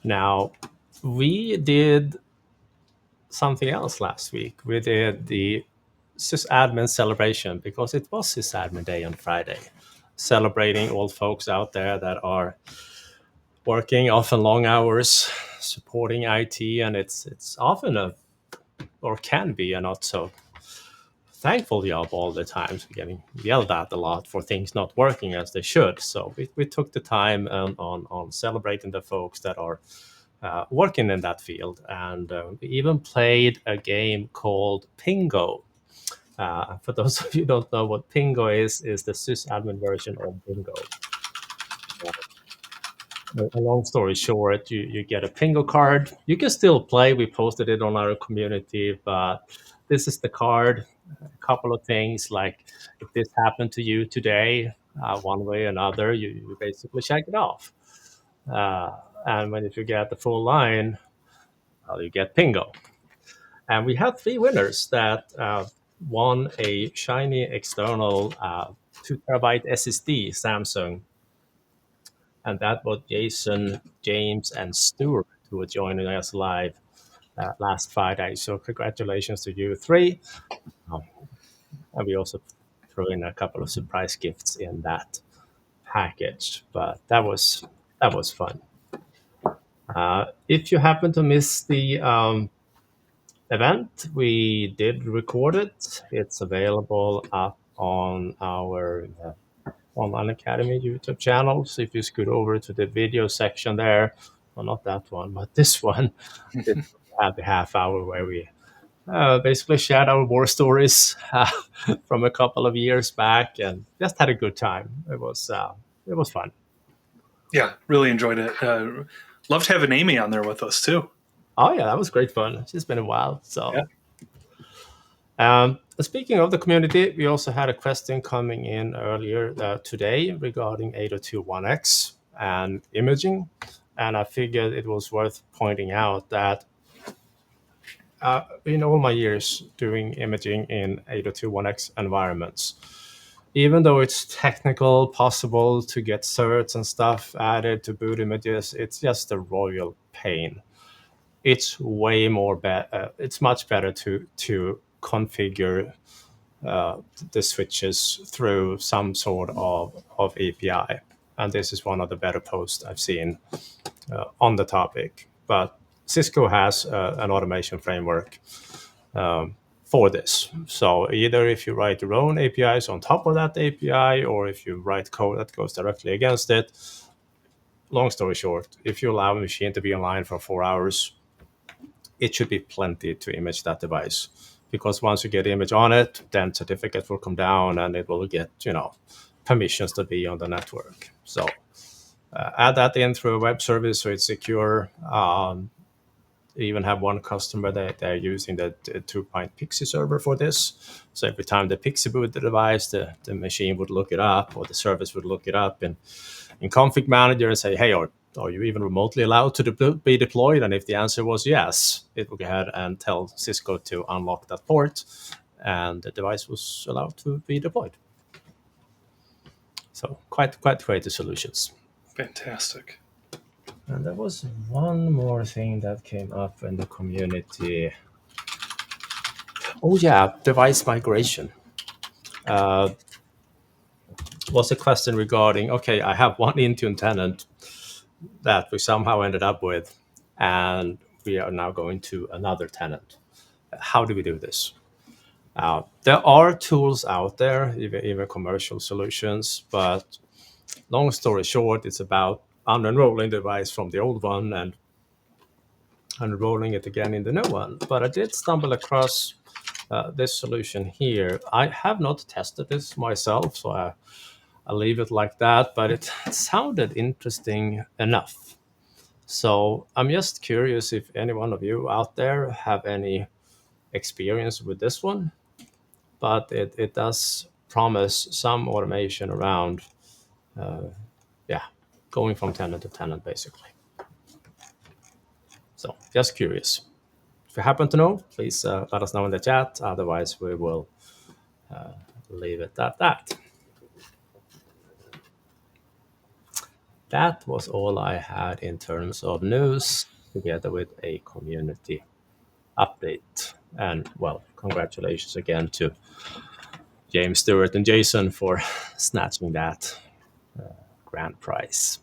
Now, we did something else last week. We did the SysAdmin Celebration because it was SysAdmin Day on Friday, celebrating all folks out there that are working often long hours supporting IT, and it's often a or can be a not so thankful job all the time. So getting yelled at a lot for things not working as they should. So we took the time on celebrating the folks that are working in that field, and we even played a game called Pingo. For those of you who don't know what Pingo is the sysadmin version of Bingo. A long story short, you get a Pingo card. You can still play. We posted it on our community, but this is the card. A couple of things like if this happened to you today, one way or another, you basically check it off. Uh, and when if you get the full line, well, you get Pingo. And we had 3 winners that won a shiny external 2 terabyte SSD Samsung, and that was Jason, James, and Stuart who were joining us live last Friday. So congratulations to you 3. And we also threw in a couple of surprise gifts in that package, but that was fun. If you happen to miss the event, we did record it. It's available up on our Online Academy YouTube channel. So if you scoot over to the video section there, well, not that one, but this one, it had the half hour where we basically shared our war stories from a couple of years back, and just had a good time. It was fun. Yeah, really enjoyed it. Loved having Amy on there with us too. Oh yeah, that was great fun. She's been a while. So, Yeah. Speaking of the community, we also had a question coming in earlier today regarding 802.1x and imaging, and I figured it was worth pointing out that in all my years doing imaging in 802.1x environments, even though it's technical, possible to get certs and stuff added to boot images, it's just a royal pain. It's way more better. It's much better to configure the switches through some sort of API. And this is one of the better posts I've seen on the topic. But Cisco has an automation framework for this. So either if you write your own APIs on top of that API, or if you write code that goes directly against it, long story short, if you allow a machine to be online for 4 hours, it should be plenty to image that device. Because once you get the image on it, then certificate will come down and it will get, permissions to be on the network. So add that in through a web service so it's secure. Even have one customer that they're using the 2-point Pixie server for this. So every time the Pixie boot the device, the machine would look it up, or the service would look it up in Config Manager and say, hey, are you even remotely allowed to be deployed? And if the answer was yes, it would go ahead and tell Cisco to unlock that port, and the device was allowed to be deployed. So quite creative solutions. Fantastic. And there was one more thing that came up in the community. Oh yeah, device migration. Was a question regarding, okay, I have one Intune tenant that we somehow ended up with, and we are now going to another tenant. How do we do this? There are tools out there, even commercial solutions, but long story short, it's about unenrolling the device from the old one and unrolling it again in the new one. But I did stumble across this solution here. I have not tested this myself, so I'll leave it like that, but it sounded interesting enough. So I'm just curious if any one of you out there have any experience with this one, but it does promise some automation around, going from tenant to tenant, basically. So just curious. If you happen to know, please let us know in the chat. Otherwise, we will leave it at that. that was all I had in terms of news, together with a community update. And well, congratulations again to James Stewart and Jason for snatching that grand prize.